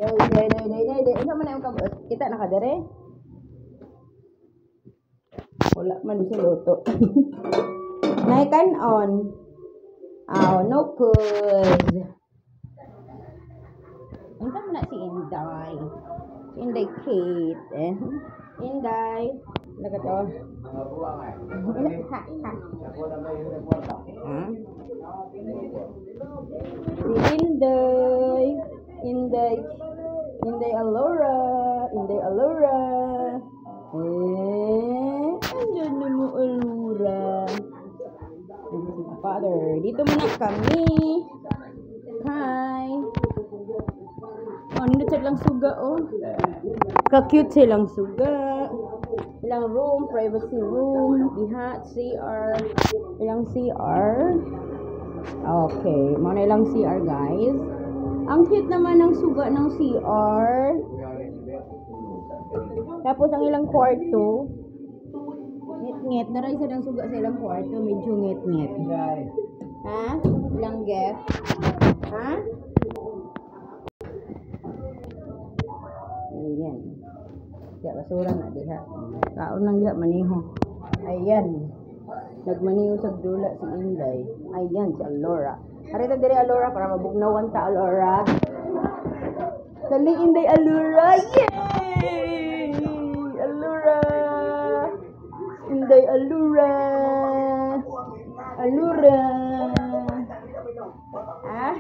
Day. Unsa man ang kabot? Kita na ka dere? Wala man sa luto. Nay kanon. No good. Unsa man na si Inday? Inday Kate. Inday. Nagato. Si Inday Alora. Andyan na mo Alora. Father, dito muna kami. Hi. Oh, nindot lang suga, oh. Ka-cute silang suga. Ilang room, privacy room, diha, CR. Ilang CR. Okay, mga ilang CR, guys. Ang cute naman ng suga ng CR. Tapos ang ilang kwarto. Ngit-ngit. Naray sa ng suga sa ilang kwarto. Medyo ngit-ngit. Ha? Ilang get? Ha? Ayan. Diya, basura na diha. Kaon lang diha, maniho. Ayan. Nagmaniho sa dula si Inday. Ayan, si Alora. Harita dire Alora para mabugnawan ta Alora. Dali Inday Alora. Yay! Alora. Inday Alora. Ah.